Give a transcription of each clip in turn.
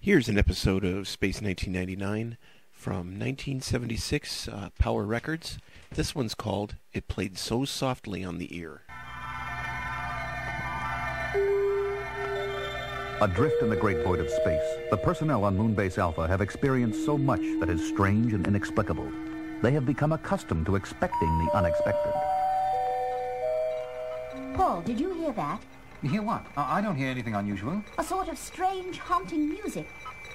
Here's an episode of Space 1999 from 1976, Power Records. This one's called It Played So Softly on the Ear. Adrift in the great void of space, the personnel on Moonbase Alpha have experienced so much that is strange and inexplicable. They have become accustomed to expecting the unexpected. Paul, did you hear that? You hear what? I don't hear anything unusual. A sort of strange, haunting music.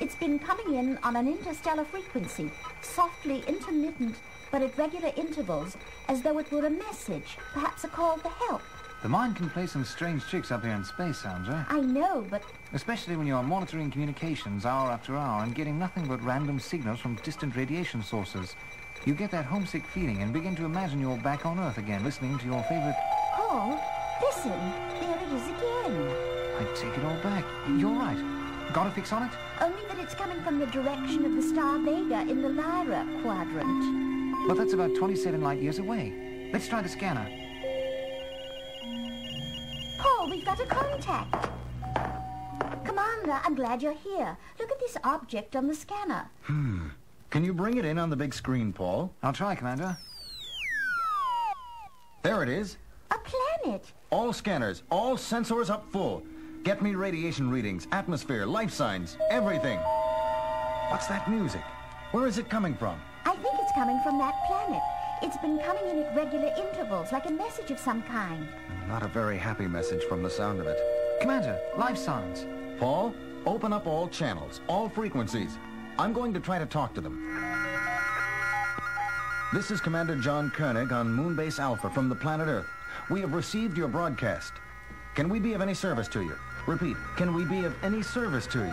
It's been coming in on an interstellar frequency, softly intermittent, but at regular intervals, as though it were a message, perhaps a call for help. The mind can play some strange tricks up here in space, Sandra. I know, but... Especially when you're monitoring communications hour after hour and getting nothing but random signals from distant radiation sources. You get that homesick feeling and begin to imagine you're back on Earth again, listening to your favorite... Paul, listen, there it is again. I take it all back. You're right. Got a fix on it? Only that it's coming from the direction of the star Vega in the Lyra quadrant. But that's about 27 light years away. Let's try the scanner. Paul, we've got a contact. Commander, I'm glad you're here. Look at this object on the scanner. Can you bring it in on the big screen, Paul? I'll try, Commander. There it is. A planet. All scanners, all sensors up full. Get me radiation readings, atmosphere, life signs, everything. What's that music? Where is it coming from? I think it's coming from that planet. It's been coming in at regular intervals, like a message of some kind. Not a very happy message from the sound of it. Commander, life signs. Paul, open up all channels, all frequencies. I'm going to try to talk to them. This is Commander John Koenig on Moonbase Alpha from the planet Earth. We have received your broadcast. Can we be of any service to you? Repeat, can we be of any service to you?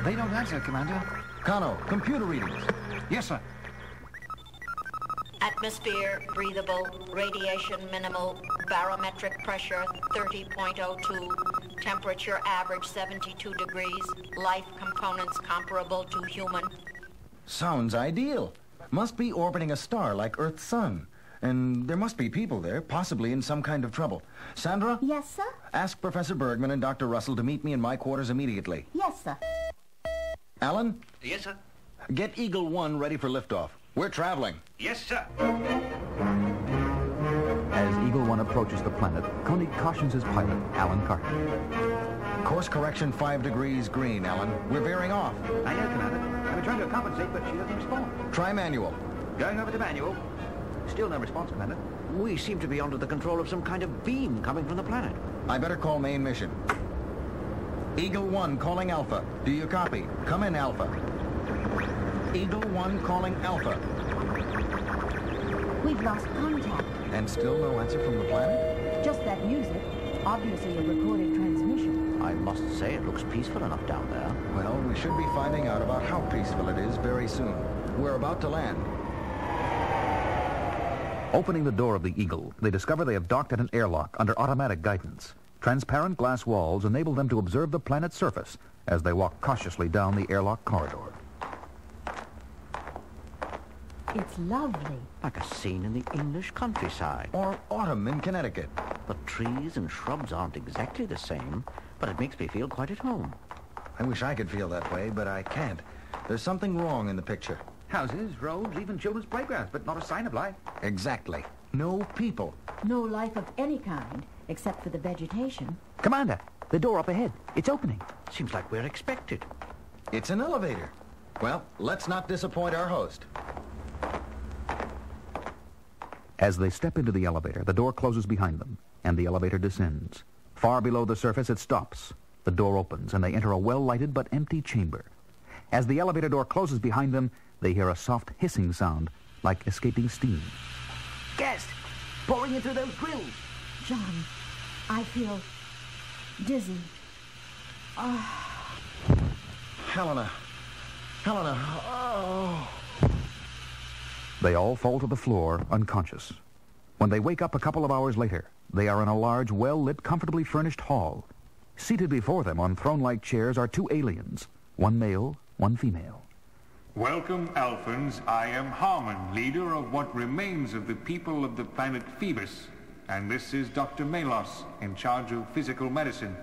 They don't answer, Commander. Kano, computer readings. Yes, sir. Atmosphere breathable, radiation minimal, barometric pressure 30.02, temperature average 72 degrees, life components comparable to human. Sounds ideal. Must be orbiting a star like Earth's sun. And there must be people there, possibly in some kind of trouble. Sandra? Yes, sir? Ask Professor Bergman and Dr. Russell to meet me in my quarters immediately. Yes, sir. Alan? Yes, sir. Get Eagle 1 ready for liftoff. We're traveling. Yes, sir. As Eagle 1 approaches the planet, Koenig cautions his pilot, Alan Carter. Course correction 5 degrees green, Alan. We're veering off. I know, Commander. I've been trying to compensate, but she doesn't respond. Try manual. Going over the manual. Still no response, Commander. We seem to be under the control of some kind of beam coming from the planet. I better call main mission. Eagle 1 calling Alpha. Do you copy? Come in, Alpha. Eagle 1 calling Alpha. We've lost contact. And still no answer from the planet? Just that music. Obviously a recorded transmission. I must say it looks peaceful enough down there. Well, we should be finding out about how peaceful it is very soon. We're about to land. Opening the door of the Eagle, they discover they have docked at an airlock under automatic guidance. Transparent glass walls enable them to observe the planet's surface as they walk cautiously down the airlock corridor. It's lovely. Like a scene in the English countryside. Or autumn in Connecticut. The trees and shrubs aren't exactly the same, but it makes me feel quite at home. I wish I could feel that way, but I can't. There's something wrong in the picture. Houses, roads, even children's playgrounds, but not a sign of life. Exactly. No people. No life of any kind, except for the vegetation. Commander, the door up ahead. It's opening. Seems like we're expected. It's an elevator. Well, let's not disappoint our host. As they step into the elevator, the door closes behind them, and the elevator descends. Far below the surface, it stops. The door opens, and they enter a well-lighted but empty chamber. As the elevator door closes behind them, they hear a soft hissing sound, like escaping steam. Gas! Pouring in through those grills! John, I feel dizzy. Helena. Oh. They all fall to the floor, unconscious. When they wake up a couple of hours later, they are in a large, well-lit, comfortably furnished hall. Seated before them on throne-like chairs are two aliens, one male, one female. Welcome, Alphans. I am Harmon, leader of what remains of the people of the planet Phoebus. And this is Dr. Melos, in charge of physical medicine.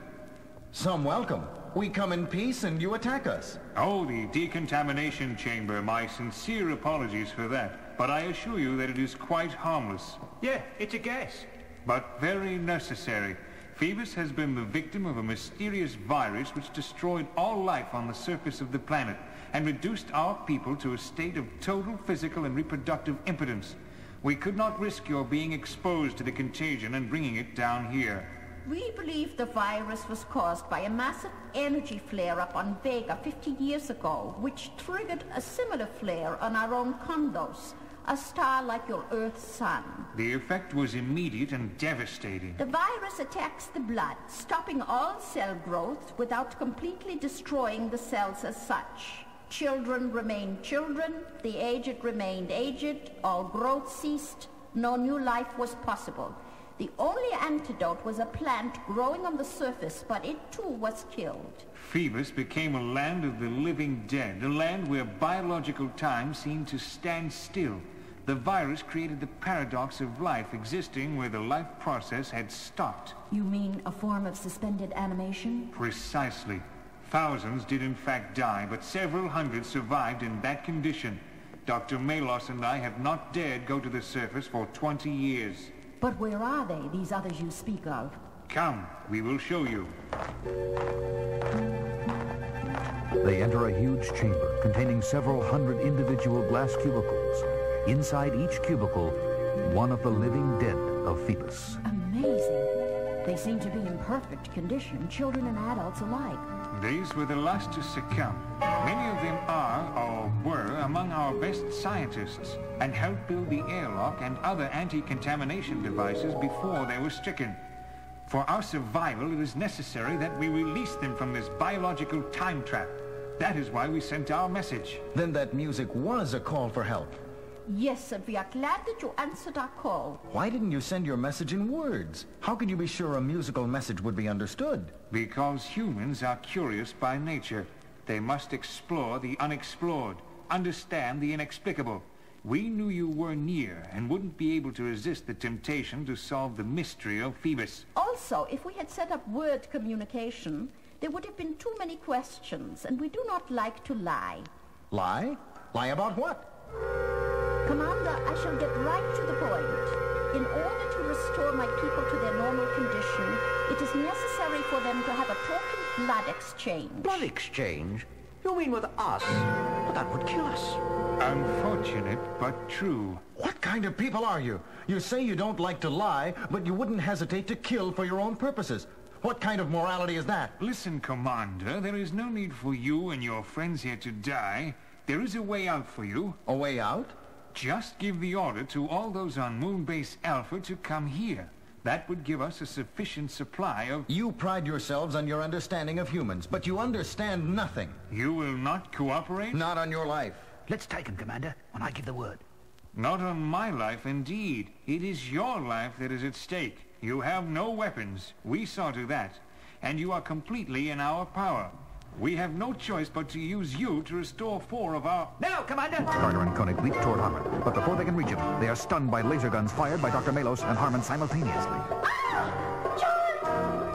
Some welcome. We come in peace and you attack us. Oh, the decontamination chamber. My sincere apologies for that. But I assure you that it is quite harmless. Yeah, it's a gas. But very necessary. Phoebus has been the victim of a mysterious virus which destroyed all life on the surface of the planet and reduced our people to a state of total physical and reproductive impotence. We could not risk your being exposed to the contagion and bringing it down here. We believe the virus was caused by a massive energy flare-up on Vega 50 years ago, which triggered a similar flare on our own Condos, a star like your Earth's sun. The effect was immediate and devastating. The virus attacks the blood, stopping all cell growth without completely destroying the cells as such. Children remained children, the aged remained aged, all growth ceased, no new life was possible. The only antidote was a plant growing on the surface, but it too was killed. Phoebus became a land of the living dead, a land where biological time seemed to stand still. The virus created the paradox of life existing where the life process had stopped. You mean a form of suspended animation? Precisely. Thousands did in fact die, but several hundred survived in that condition. Dr. Melos and I have not dared go to the surface for 20 years. But where are they, these others you speak of? Come, we will show you. They enter a huge chamber containing several hundred individual glass cubicles. Inside each cubicle, one of the living dead of Phoebus. Amazing. They seem to be in perfect condition, children and adults alike. These were the last to succumb. Many of them are, or were, among our best scientists, and helped build the airlock and other anti-contamination devices before they were stricken. For our survival, it is necessary that we release them from this biological time trap. That is why we sent our message. Then that music was a call for help. Yes, and we are glad that you answered our call. Why didn't you send your message in words? How could you be sure a musical message would be understood? Because humans are curious by nature. They must explore the unexplored, understand the inexplicable. We knew you were near and wouldn't be able to resist the temptation to solve the mystery of Phoebus. Also, if we had set up word communication, there would have been too many questions, and we do not like to lie. Lie? Lie about what? Commander, I shall get right to the point. In order to restore my people to their normal condition, it is necessary for them to have a total blood exchange. Blood exchange? You mean with us? But that would kill us. Unfortunate, but true. What kind of people are you? You say you don't like to lie, but you wouldn't hesitate to kill for your own purposes. What kind of morality is that? Listen, Commander, there is no need for you and your friends here to die. There is a way out for you. A way out? Just give the order to all those on Moonbase Alpha to come here. That would give us a sufficient supply of... You pride yourselves on your understanding of humans, but you understand nothing. You will not cooperate? Not on your life. Let's take him, Commander, when I give the word. Not on my life, indeed. It is your life that is at stake. You have no weapons. We saw to that. And you are completely in our power. We have no choice but to use you to restore 4 of our... Now, Commander! Carter and Koenig leap toward Harmon, but before they can reach him, they are stunned by laser guns fired by Dr. Melos and Harmon simultaneously.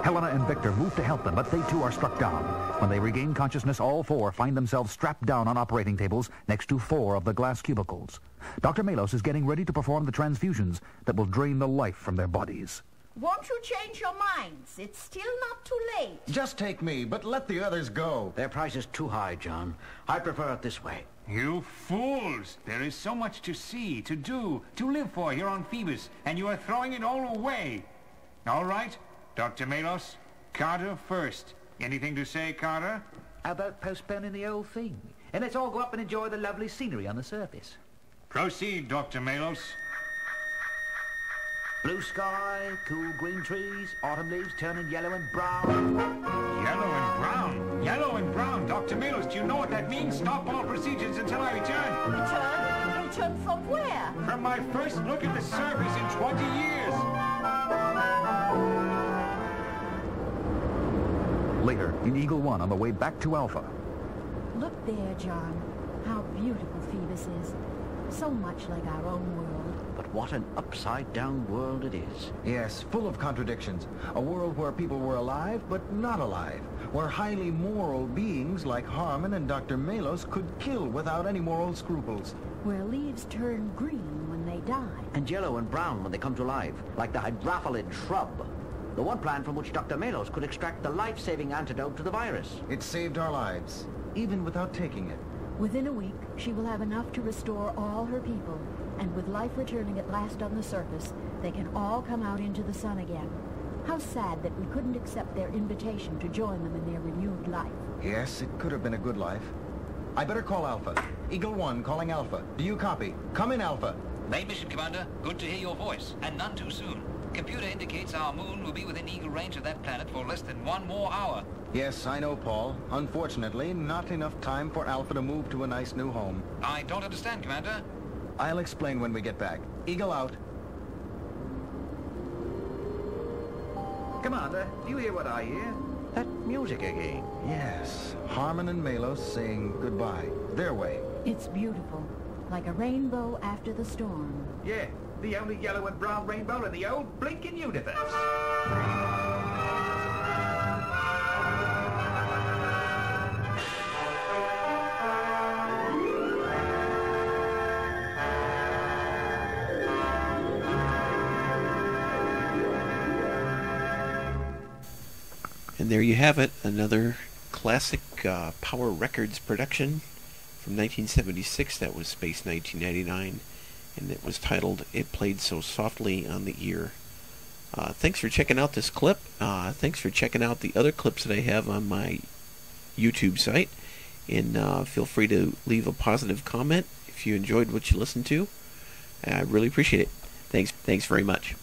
Helena and Victor move to help them, but they too are struck down. When they regain consciousness, all 4 find themselves strapped down on operating tables next to 4 of the glass cubicles. Dr. Melos is getting ready to perform the transfusions that will drain the life from their bodies. Won't you change your minds? It's still not too late. Just take me, but let the others go. Their price is too high, John. I prefer it this way. You fools! There is so much to see, to do, to live for here on Phoebus, and you are throwing it all away. All right, Dr. Melos, Carter first. Anything to say, Carter? How about postponing the whole thing? And let's all go up and enjoy the lovely scenery on the surface. Proceed, Dr. Melos. Blue sky, cool green trees, autumn leaves turning yellow and brown. Yellow and brown? Yellow and brown? Dr. Melos, do you know what that means? Stop all procedures until I return. Return? Return from where? From my first look at the surface in 20 years. Later, in Eagle 1 on the way back to Alpha. Look there, John. How beautiful Phoebus is. So much like our own world. But what an upside-down world it is. Yes, full of contradictions. A world where people were alive, but not alive. Where highly moral beings like Harmon and Dr. Malos could kill without any moral scruples. Where leaves turn green when they die. And yellow and brown when they come to life, like the hydrophyllid shrub. The one plant from which Dr. Malos could extract the life-saving antidote to the virus. It saved our lives, even without taking it. Within a week, she will have enough to restore all her people. And with life returning at last on the surface, they can all come out into the sun again. How sad that we couldn't accept their invitation to join them in their renewed life. Yes, it could have been a good life. I better call Alpha. Eagle 1 calling Alpha. Do you copy? Come in, Alpha. Main mission, Commander. Good to hear your voice, and none too soon. Computer indicates our moon will be within eagle range of that planet for less than 1 more hour. Yes, I know, Paul. Unfortunately, not enough time for Alpha to move to a nice new home. I don't understand, Commander. I'll explain when we get back. Eagle out. Commander, do you hear what I hear? That music again. Yes, Harmon and Malos saying goodbye. Their way. It's beautiful, like a rainbow after the storm. Yeah, the only yellow and brown rainbow in the old blinking universe. And there you have it, another classic Power Records production from 1976. That was Space 1999, and it was titled It Played So Softly on the Ear. Thanks for checking out this clip. Thanks for checking out the other clips that I have on my YouTube site. And feel free to leave a positive comment if you enjoyed what you listened to. I really appreciate it. Thanks very much.